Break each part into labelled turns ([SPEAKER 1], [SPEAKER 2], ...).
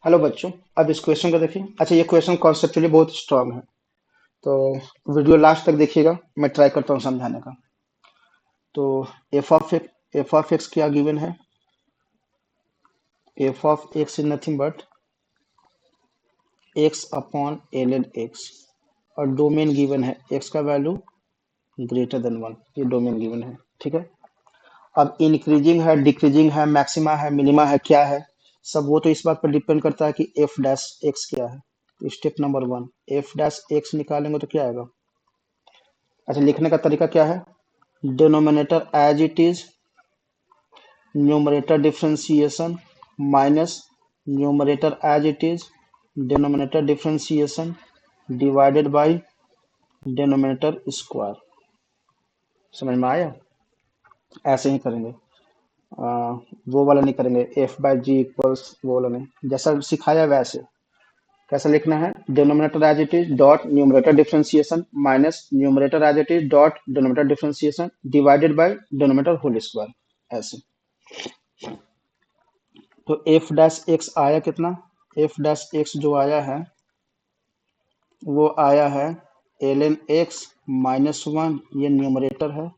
[SPEAKER 1] Hello बच्चों। अब इस क्वेश्चन को देखिए। अच्छा, ये क्वेश्चन कॉन्सेप्चुअली बहुत स्ट्रांग है, तो वीडियो लास्ट तक देखिएगा। मैं ट्राई करता हूँ समझाने का। तो एफ ऑफ एक्स क्या गिवन है? F of x is nothing but x upon l n x, और डोमेन गिवन है एक्स का वैल्यू ग्रेटर देन वन। ये डोमेन गिवन है, ठीक है। अब इंक्रीजिंग है, डिक्रीजिंग है, मैक्सिमा है, मिनिमा है, क्या है सब, वो तो इस बात पर डिपेंड करता है कि एफ डैश एक्स क्या है। तो step number one, F dash x निकालेंगे तो क्या आएगा? अच्छा, लिखने का तरीका क्या है? Denominator as it is, numerator differentiation minus numerator as it is, denominator differentiation divided by denominator square. समझ में आया? ऐसे ही करेंगे। वो वाला नहीं करेंगे, एफ बाई जी इक्वल्स वो वाला नहीं, जैसा सिखाया वैसे। कैसा लिखना है? Denominator as it is dot numerator differentiation minus numerator as it is dot denominator differentiation divided by denominator whole square, ऐसे। तो एफ डैश एक्स आया कितना? एफ डैश एक्स जो आया है वो आया है l n x minus one, ये न्यूमरेटर है,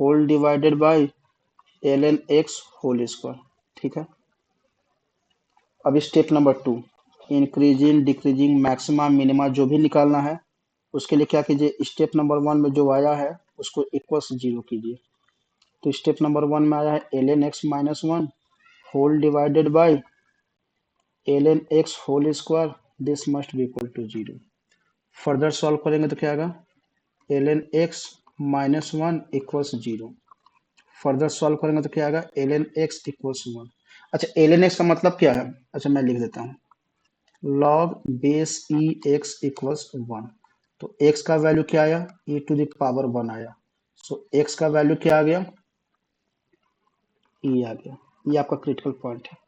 [SPEAKER 1] whole divided by l n x whole square, ठीक है। अब step number two, increasing decreasing maxima minima जो भी निकालना है, उसके लिए क्या कीजिए, स्टेप नंबर वन में जो आया है उसको इक्वल्स जीरो कीजिए। तो स्टेप नंबर वन में आया है l n x minus one whole divided by l n x whole square, this must be equal to zero. Further solve करेंगे तो क्या आएगा? L n x minus one equals zero. Further solve करेंगे तो क्या आएगा? L n x equals one. अच्छा, l n x का मतलब क्या है? अच्छा, मैं लिख देता हूँ। Log base e x equals one. तो एक्स का वैल्यू क्या आया? ई टू द पावर वन आया। सो एक्स का वैल्यू क्या आ गया? ई आ गया। ये आपका क्रिटिकल पॉइंट है।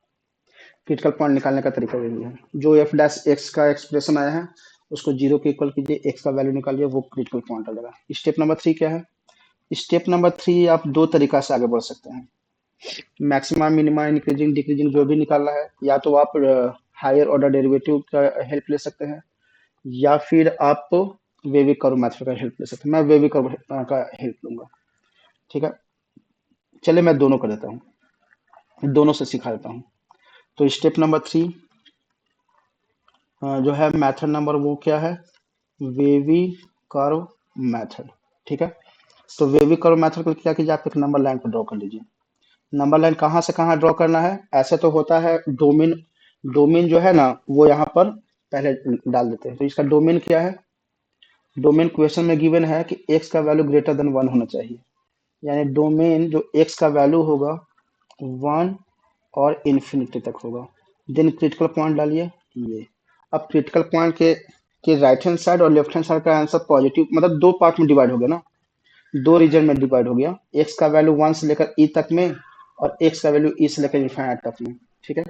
[SPEAKER 1] क्रिटिकल पॉइंट निकालने का तरीका यही है। जो एफ डैश एक्स का एक्सप्रेशन आया है उसको जीरो के इक्वल कीजिए, एक्स का वैल्यू निकालिए, वो क्रिटिकल पॉइंट आ जाएगा। स्टेप नंबर थ्री क्या है? स्टेप नंबर थ्री आप दो तरीका से आगे बढ़ सकते हैं। मैक्सिमम मिनिमम इंक्रीजिंग डिक्रीजिंग जो भी निकालना है, या तो आप हायर ऑर्डर डेरिवेटिव का हेल्प ले सकते हैं, या फिर आप वेविक कर्व मेथड का हेल्प ले सकते हैं। मैं वेविक कर्व का हेल्प लूंगा, ठीक है। चलिए मैं दोनों कर देता हूँ, दोनों से सिखा देता हूँ। तो स्टेप नंबर थ्री जो है मेथड नंबर वो क्या है? वेवी कर्व मेथड, ठीक है। तो वेवी कर्व मेथड के लिए क्या कीजिए, आप एक नंबर लाइन को ड्रॉ कर लीजिए। नंबर लाइन कहाँ से कहाँ ड्रॉ करना है? ऐसे तो होता है डोमेन, डोमेन जो है ना वो यहाँ पर पहले डाल देते हैं। तो इसका डोमेन क्या है? डोमेन क्वेश्चन में गिवन है कि एक्स का वैल्यू ग्रेटर देन वन होना चाहिए, यानी डोमेन जो एक्स का वैल्यू होगा वन और इन्फिनिटी तक होगा। देन क्रिटिकल पॉइंट डालिए ये। अब क्रिटिकल पॉइंट के राइट हैंड साइड और लेफ्ट हैंड साइड का आंसर पॉजिटिव, मतलब दो पार्ट में डिवाइड हो गया ना, दो रीजन में डिवाइड हो गया। एक्स का वैल्यू वन से लेकर ई तक में, और एक्स का वैल्यू ई से लेकर इन्फाइनाइट तक में, ठीक है।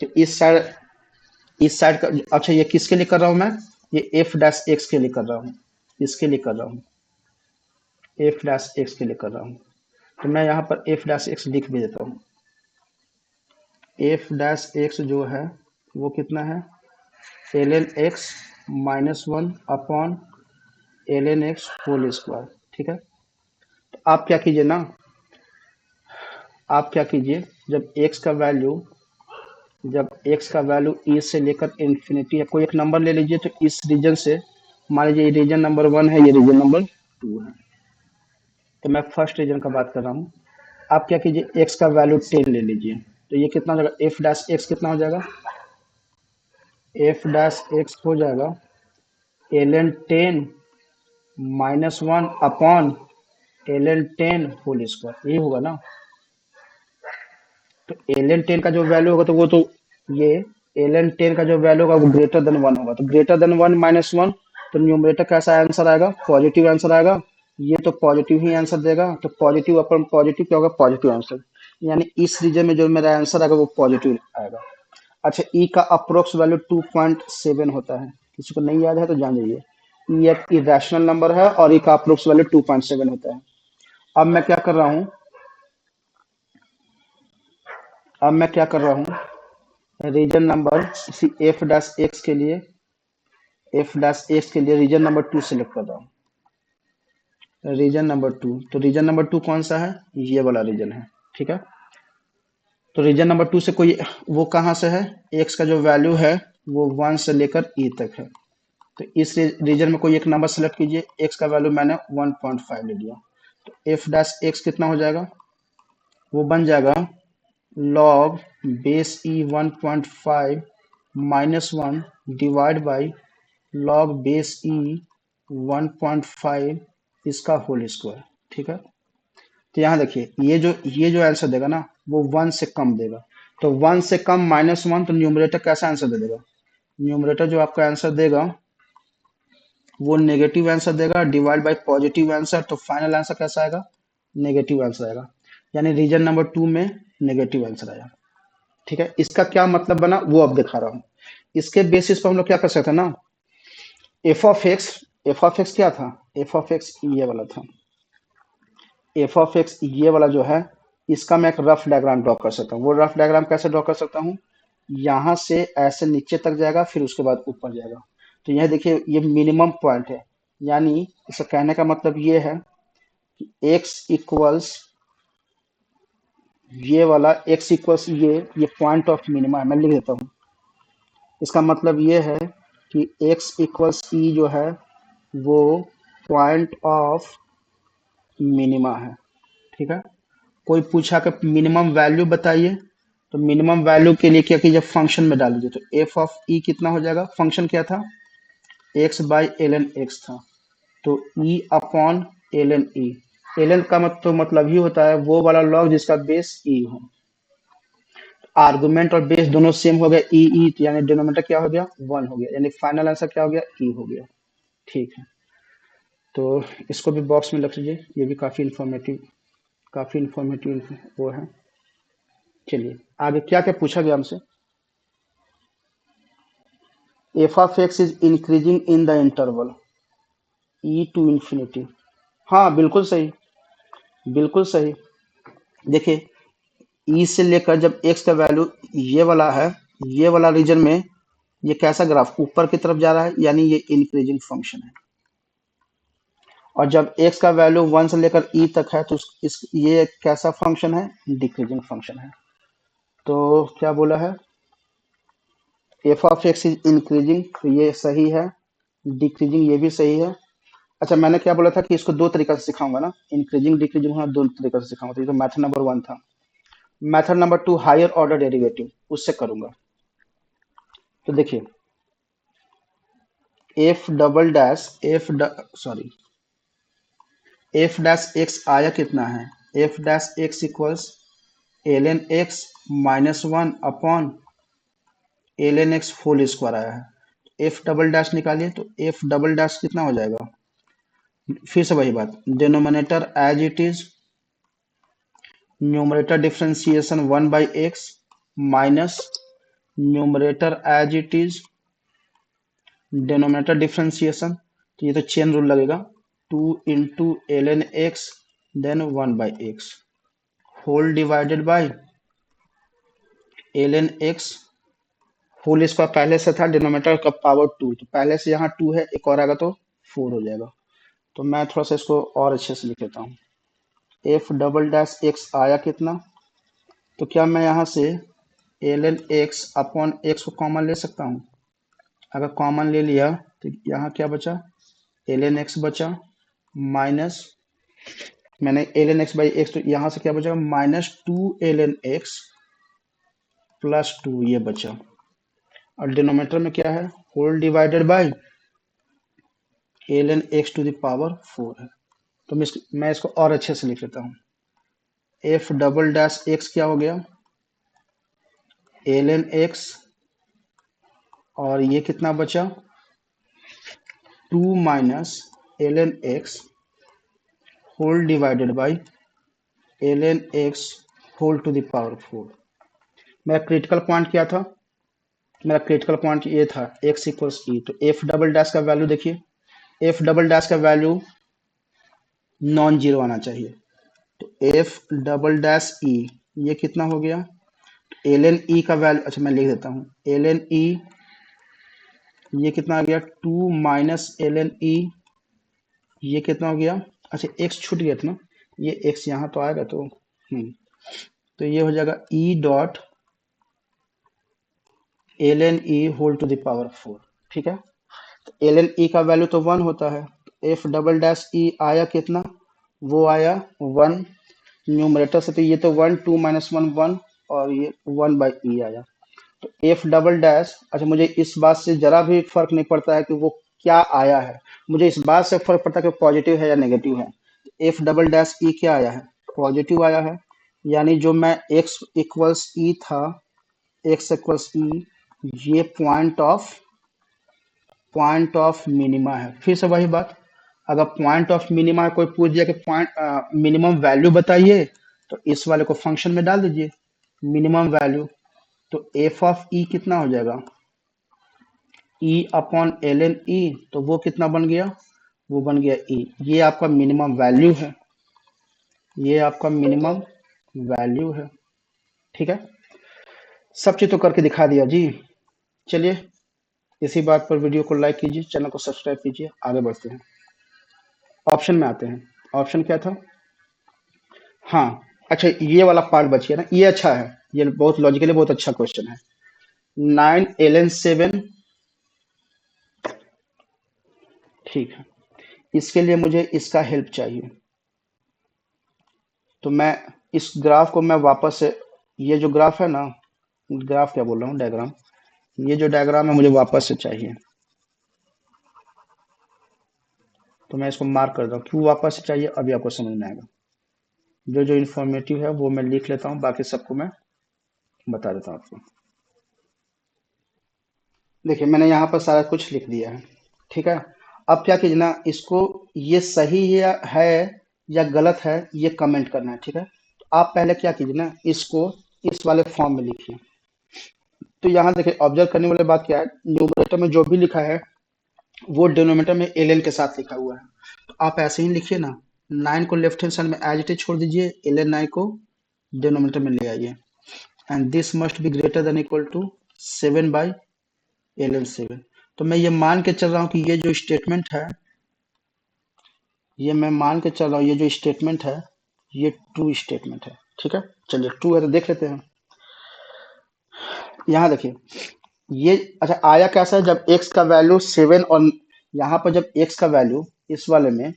[SPEAKER 1] तो इस साइड का, अच्छा ये किसके लिए कर रहा हूँ मैं? ये एफ डैश एक्स के लिए कर रहा हूँ, इसके लिए कर रहा हूँ, एफ डैश एक्स के लिए कर रहा हूँ। तो मैं यहाँ पर एफ डैश एक्स लिख भी देता हूँ। एफ डैश एक्स जो है वो कितना है? L n x minus one upon l n x whole square, ठीक है। तो आप क्या कीजिए ना, आप क्या कीजिए, जब एक्स का वैल्यू, जब एक्स का वैल्यू ई से लेकर इन्फिनिटी है, कोई एक नंबर ले लीजिए। तो इस रीजन से, मान लीजिए ये रीजन नंबर वन है, ये रीजन नंबर टू है, तो मैं फर्स्ट रीजन का बात कर रहा हूँ। आप क्या कीजिए, एक्स का वैल्यू टेन ले लीजिए। तो ये कितना हो जाएगा? एफ डैश एक्स कितना हो जाएगा? एफ डैश एक्स हो जाएगा l n ten minus one upon l n ten whole square, यही होगा ना। तो एल एन टेन का जो वैल्यू होगा तो वो तो ये, एल एन टेन का जो वैल्यू होगा वो ग्रेटर देन वन होगा। तो greater than one minus one, तो न्यूमरेटर कैसा आंसर आएगा? पॉजिटिव आंसर आएगा। ये तो पॉजिटिव ही आंसर देगा, तो पॉजिटिव अपन पॉजिटिव क्या होगा? पॉजिटिव आंसर, यानी इस रीजन में जो मेरा आंसर आएगा वो पॉजिटिव आएगा। अच्छा, ई का अप्रोक्स वैल्यू 2.7 होता है, किसी को नहीं याद है तो जान जाइए। ई एक इरेशनल नंबर है और ई का अप्रोक्स वैल्यू 2.7 होता है। अब मैं क्या कर रहा हूँ, अब मैं क्या कर रहा हूँ, रीजन नंबर इसी एफ डैश एक्स के लिए, रीजन नंबर 2 सिलेक्ट कर रहा हूँ। रीजन नंबर 2, तो रीजन नंबर 2 कौन सा है? ये वाला रीजन है, ठीक है। तो रीजन नंबर 2 से कोई वो कहाँ से है? एक्स का जो वैल्यू है वो 1 से लेकर ई तक है। तो इस रीजन में कोई एक नंबर सेलेक्ट कीजिए। एक्स का वैल्यू मैंने 1.5 ले लिया, तो एफ डैश एक्स कितना हो जाएगा? वो बन जाएगा log base e 1.5 minus 1 divide by log base e 1.5 इसका होल स्क्वायर, ठीक है। तो यहाँ देखिए ये जो आंसर देगा ना वो 1 से कम देगा। तो 1 से कम -1, तो न्यूमरेटर कैसा आंसर दे देगा? न्यूमरेटर जो आपका आंसर देगा वो नेगेटिव आंसर देगा डिवाइड बाय पॉजिटिव आंसर। तो फाइनल आंसर कैसा आएगा? नेगेटिव आंसर आएगा, यानी रीजन नंबर 2 में नेगेटिव आंसर आया, ठीक है। इसका क्या मतलब बना वो अब दिखा रहा हूँ। इसके बेसिस पर हम लोग क्या कर सकते हैं ना, एफ ऑफ एक्स क्या था? एफ ऑफ एक्स ये वाला था। एफ ऑफ एक्स ये वाला जो है इसका मैं एक रफ डायग्राम ड्रॉ कर सकता हूँ। वो रफ डायग्राम कैसे ड्रॉ कर सकता हूँ? यहाँ से ऐसे नीचे तक जाएगा, फिर उसके बाद ऊपर जाएगा। तो यह देखिए ये मिनिमम पॉइंट है, यानी इसे कहने का मतलब ये है कि एक्स इक्वल्स ये वाला, एक्स इक्वल्स ये पॉइंट ऑफ मिनिमा है। मैं लिख देता हूँ। इसका मतलब ये है कि एक्स इक्वल्स ई जो है वो पॉइंट ऑफ मिनिमा है, ठीक है। कोई पूछा कि मिनिमम वैल्यू बताइए, तो मिनिमम वैल्यू के लिए क्या कीजिए? फंक्शन में डाल दीजिए। तो एफ ऑफ ई कितना हो जाएगा? फंक्शन क्या था? X by l n x था, तो e upon l n e. L n का मतलब ही होता है वो वाला लॉग जिसका बेस ई हो। आर्गुमेंट और बेस दोनों सेम हो गया, ई ई, यानी डिनोमिनेटर क्या हो गया? 1 हो गया, यानी फाइनल आंसर क्या हो गया? ई हो गया, ठीक है। तो इसको भी बॉक्स में रख लीजिए, ये भी काफ़ी इंफॉर्मेटिव वो है। चलिए आगे क्या क्या पूछा गया हमसे? F of x is increasing in the interval e to infinity. हाँ बिल्कुल सही, बिल्कुल सही। देखिए ई से लेकर जब एक्स का वैल्यू ये वाला है, ये वाला रीजन में ये कैसा ग्राफ ऊपर की तरफ जा रहा है, यानी ये इंक्रीजिंग फंक्शन है। और जब एक्स का वैल्यू 1 से लेकर ई तक है तो ये कैसा फंक्शन है? डिक्रीजिंग फंक्शन है। तो क्या बोला है? F of x is increasing, तो ये सही है। डिक्रीजिंग ये भी सही है। अच्छा मैंने क्या बोला था कि इसको दो तरीका से सिखाऊंगा ना, इंक्रीजिंग डिक्रीजिंग होना दो तरीका से सिखाऊंगा। तो ये तो मेथड नंबर 1 था। Method number 2 higher order derivative, उससे करूंगा। तो देखिए f double dash sorry f dash x आया कितना है? F dash x equals l n x minus 1 upon l n x whole square आया है। एफ डबल डैश निकालिए, तो एफ डबल डैश कितना हो जाएगा? फिर से वही बात, denominator as it is, numerator differentiation 1 by x minus numerator as it is denominator differentiation, तो ये तो चेन रूल लगेगा, 2 into l n x then 1 by x whole divided by l n x whole square. पहले से था denominator का power 2, तो पहले से यहाँ 2 है, एक और आएगा तो 4 हो जाएगा। तो मैं थोड़ा सा इसको और अच्छे से लिख लेता हूँ। एफ डबल डैश एक्स आया कितना? तो क्या मैं यहाँ से l n x upon x को कॉमन ले सकता हूँ? अगर कॉमन ले लिया तो यहाँ क्या बचा? एल एन एक्स बचा माइनस, मैंने l n x by x, तो यहाँ से क्या बचा? -2 एल एन एक्स प्लस 2 ये बचा। और डिनोमिनेटर में क्या है? Whole divided by l n x to the power 4 है। तो मैं इसको और अच्छे से लिख लेता हूँ। एफ डबल डैश एक्स क्या हो गया? एल एन एक्स, और ये कितना बचा? 2 minus l n x whole divided by l n x whole to the power 4। मेरा क्रिटिकल पॉइंट क्या था? मेरा क्रिटिकल पॉइंट ये था एक्स इक्वल्स ई। तो एफ डबल डैश का वैल्यू देखिए, एफ डबल डैश का वैल्यू नॉन जीरो आना चाहिए। तो एफ डबल डैश ई ये कितना हो गया? एल एन ई का वैल्यू, अच्छा मैं लिख देता हूँ, एल एन ई ये कितना आ गया 2 - एल एन ई, ये कितना हो गया, अच्छा एक्स छूट गया था ना, ये एक्स यहाँ तो आएगा तो तो ये हो जाएगा e dot l n e whole to the power 4। ठीक है, एल एन ई का वैल्यू तो 1 होता है, एफ डबल डैश ई आया कितना, वो आया 1 न्यूमरेटर से, तो ये तो 1 2 - 1 1 और ये 1/e आया। तो एफ डबल डैश, अच्छा मुझे इस बात से जरा भी फर्क नहीं पड़ता है कि वो क्या आया है, मुझे इस बात से फर्क पड़ता है कि पॉजिटिव है या नेगेटिव है। एफ डबल डैश ई क्या आया है, पॉजिटिव आया है, यानी जो मैं एक्स इक्वल्स ई था, एक्स इक्वल्स ई, ये पॉइंट ऑफ मिनिमा है। फिर से वही बात, अगर पॉइंट ऑफ मिनिमा कोई पूछ दिया कि पॉइंट मिनिमम वैल्यू बताइए, तो इस वाले को फंक्शन में डाल दीजिए मिनिमम वैल्यू, तो एफ ऑफ ई कितना हो जाएगा, e upon l n e, तो वो कितना बन गया, वो बन गया ई, ये आपका मिनिमम वैल्यू है, ये आपका मिनिमम वैल्यू है। ठीक है, सब चीज तो करके दिखा दिया जी। चलिए, इसी बात पर वीडियो को लाइक कीजिए, चैनल को सब्सक्राइब कीजिए, आगे बढ़ते हैं। ऑप्शन में आते हैं, ऑप्शन क्या था, हाँ अच्छा ये वाला पार्ट बच गया ना, ये अच्छा है, ये बहुत लॉजिकली बहुत अच्छा क्वेश्चन है। 9 ln 7, ठीक है, इसके लिए मुझे इसका हेल्प चाहिए, तो मैं इस ग्राफ को मैं वापस से, ये जो ग्राफ है ना, ग्राफ क्या बोल रहा हूँ, डायग्राम, ये जो डायग्राम है मुझे वापस से चाहिए, तो मैं इसको मार्क कर रहा हूँ, क्यों वापस से चाहिए अभी आपको समझ में आएगा। जो जो इन्फॉर्मेटिव है वो मैं लिख लेता हूँ, बाकी सबको मैं बता देता हूँ आपको। देखिए मैंने यहाँ पर सारा कुछ लिख दिया है, ठीक है। अब क्या कीजिए ना, इसको ये सही है या गलत है ये कमेंट करना है, ठीक है। तो आप पहले क्या कीजिए ना, इसको इस वाले फॉर्म में लिखिए। तो यहाँ देखिए ऑब्जर्व करने वाली बात क्या है, न्यूमरेटर में जो भी लिखा है वो डिनोमिनेटर में एल एन के साथ लिखा हुआ है, तो आप ऐसे ही लिखिए ना, 9 को लेफ्ट हैंड साइड में एज इट इज छोड़ दीजिए, एल एन 9 को डिनोमिनेटर में ले आइए, and this must be greater than equal to 7/ln 7। तो मैं ये मान के चल रहा हूँ कि ये जो स्टेटमेंट है, ये मैं मान के चल रहा हूँ ये जो स्टेटमेंट है ये ट्रू स्टेटमेंट है, ठीक है। चलिए ट्रू है तो देख लेते हैं। यहाँ देखिए ये, अच्छा आया कैसा है, जब x का वैल्यू 7 और यहाँ पर जब x का वैल्यू इस वाले में,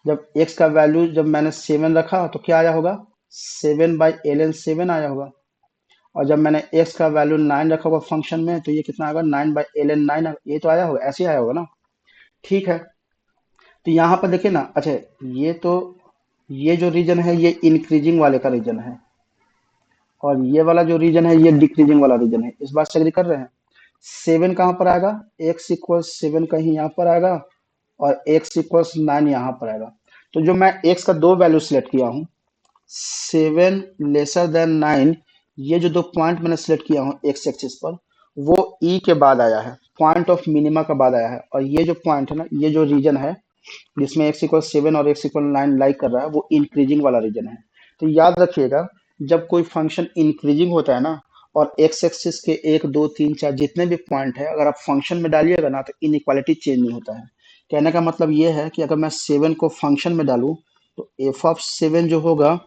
[SPEAKER 1] जब x का वैल्यू जब मैंने 7 रखा तो क्या आया होगा, 7/ln 7 आया होगा, और जब मैंने x का वैल्यू 9 रखा होगा फंक्शन में, तो ये कितना आएगा 9/ln 9, ये तो आया होगा, ऐसे ही आया होगा ना। ठीक है, तो यहाँ पर देखिए ना, अच्छा ये तो, ये जो रीजन है ये इंक्रीजिंग वाले का रीजन है, और ये वाला जो रीजन है ये डिक्रीजिंग वाला रीजन है, इस बात से एग्री कर रहे हैं। 7 कहाँ पर आएगा, x इक्वल 7 कहीं यहाँ पर आएगा, और x इक्वल्स 9 यहाँ पर आएगा। तो जो मैं x का दो वैल्यू सिलेक्ट किया हूँ, 7 < 9, ये जो दो पॉइंट मैंने सिलेक्ट किया हूँ x एक्सिस पर, वो e के बाद आया है, पॉइंट ऑफ मिनिमा का बाद आया है, और ये जो पॉइंट है ना, ये जो रीजन है जिसमें x इक्वल 7 और x इक्वल 9 लाइक कर रहा है, वो इंक्रीजिंग वाला रीजन है। तो याद रखिएगा, जब कोई फंक्शन इंक्रीजिंग होता है ना, और x एक्सिस के 1 2 3 4 जितने भी पॉइंट है अगर आप फंक्शन में डालिएगा ना, तो इनइक्वालिटी चेंज नहीं होता है। कहने का मतलब ये है कि अगर मैं 7 को फंक्शन में डालूं, तो एफ ऑफ 7 जो होगा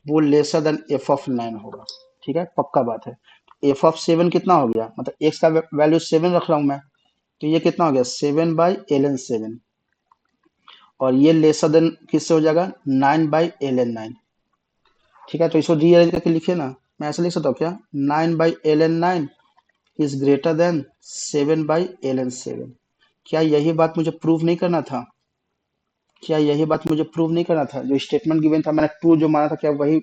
[SPEAKER 1] वो लेसर देन एफ ऑफ 9 होगा, ठीक है, पक्का बात है। एफ ऑफ 7 कितना हो गया, मतलब x का वैल्यू 7 रख रहा हूं मैं, तो ये कितना हो गया 7/ln 7, और ये लेसर देन किससे हो जाएगा 9/ln 9। ठीक है, तो इसको रीअरेंज करके लिखिए ना, मैं ऐसे लिख सकता हूँ क्या, 9/ln 9 is greater than 7/ln 7। क्या यही बात मुझे प्रूव नहीं करना था, क्या यही बात मुझे प्रूव नहीं करना था, जो स्टेटमेंट गिवन था मैंने ट्रू जो माना था, क्या वही,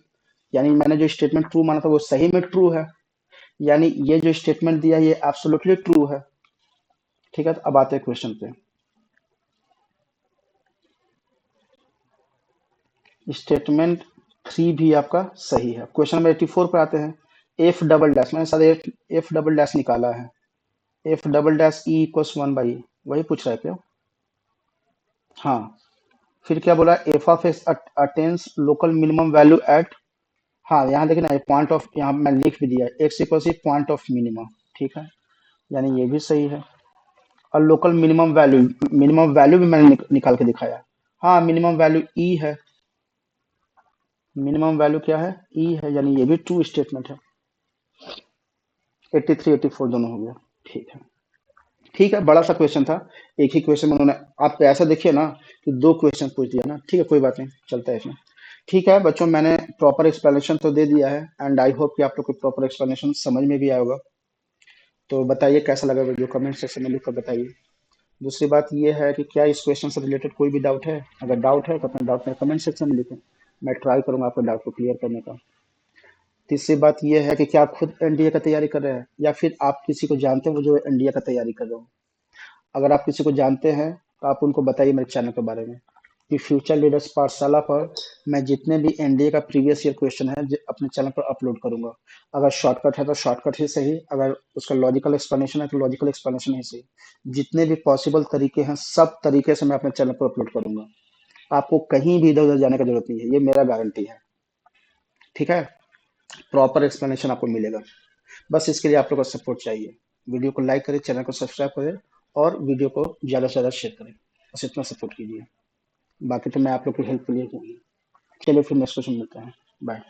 [SPEAKER 1] यानी मैंने जो स्टेटमेंट ट्रू माना था वो सही में ट्रू है, यानी ये जो स्टेटमेंट दिया है ये एब्सोल्युटली ट्रू है। ठीक है, तो अब आते हैं क्वेश्चन पे। स्टेटमेंट 3 भी आपका सही है। क्वेश्चन नंबर 84 पर आते हैं। एफ डबल डैश, मैंने शायद एफ डबल डैश निकाला है, F double dash E equals 1/e, वही पूछ रहा है क्या, हाँ। फिर क्या बोला, f of x attains local minimum value at हाँ यहाँ देखिए ना, पॉइंट ऑफ, यहाँ मैं लिख भी दिया x equal c point of minimum, ठीक है, यानी ये भी सही है। और लोकल मिनिमम वैल्यू भी मैंने निकाल के दिखाया। हाँ मिनिमम वैल्यू ई है, मिनिमम वैल्यू क्या है, ई है, यानी ये भी ट्रू स्टेटमेंट है। 83 84 दोनों हो गया, ठीक है। ठीक है, बड़ा सा क्वेश्चन था, एक ही क्वेश्चन में उन्होंने, आप ऐसा देखिए ना कि दो क्वेश्चन पूछ दिया ना, ठीक है कोई बात नहीं, चलता है इसमें। ठीक है बच्चों, मैंने प्रॉपर एक्सप्लेनेशन तो दे दिया है, एंड आई होप कि आप लोग को प्रॉपर एक्सप्लेनेशन समझ में भी आया होगा। तो बताइए कैसा लगा वीडियो, कमेंट सेक्शन में लिख कर बताइए। दूसरी बात ये है कि क्या इस क्वेश्चन से रिलेटेड कोई भी डाउट है, अगर डाउट है तो अपना डाउट में कमेंट सेक्शन में लिखें, मैं ट्राई करूंगा आपके डाउट को क्लियर करने का। तीसरी बात ये है कि क्या आप खुद एनडीए का तैयारी कर रहे हैं, या फिर आप किसी को जानते हो जो एनडीए का तैयारी कर रहे हो। अगर आप किसी को जानते हैं तो आप उनको बताइए मेरे चैनल के बारे में, कि फ्यूचर लीडर्स पाठशाला पर मैं जितने भी एनडीए का प्रीवियस ईयर क्वेश्चन है अपने चैनल पर अपलोड करूंगा। अगर शॉर्टकट है तो शॉर्टकट ही सही, अगर उसका लॉजिकल एक्सप्लेनेशन है तो लॉजिकल एक्सप्लेनेशन ही सही, जितने भी पॉसिबल तरीके हैं सब तरीके से मैं अपने चैनल पर अपलोड करूंगा। आपको कहीं भी इधर उधर जाने की जरूरत नहीं है, ये मेरा गारंटी है, ठीक है। प्रॉपर एक्सप्लेनेशन आपको मिलेगा, बस इसके लिए आप लोग का सपोर्ट चाहिए। वीडियो को लाइक करें, चैनल को सब्सक्राइब करें, और वीडियो को ज़्यादा से ज़्यादा शेयर करें, बस इतना सपोर्ट कीजिए। बाकी तो मैं आप लोग की हेल्प के लिए हूँ ही। चलिए फिर नेक्स्ट क्वेश्चन मिलते हैं, बाय।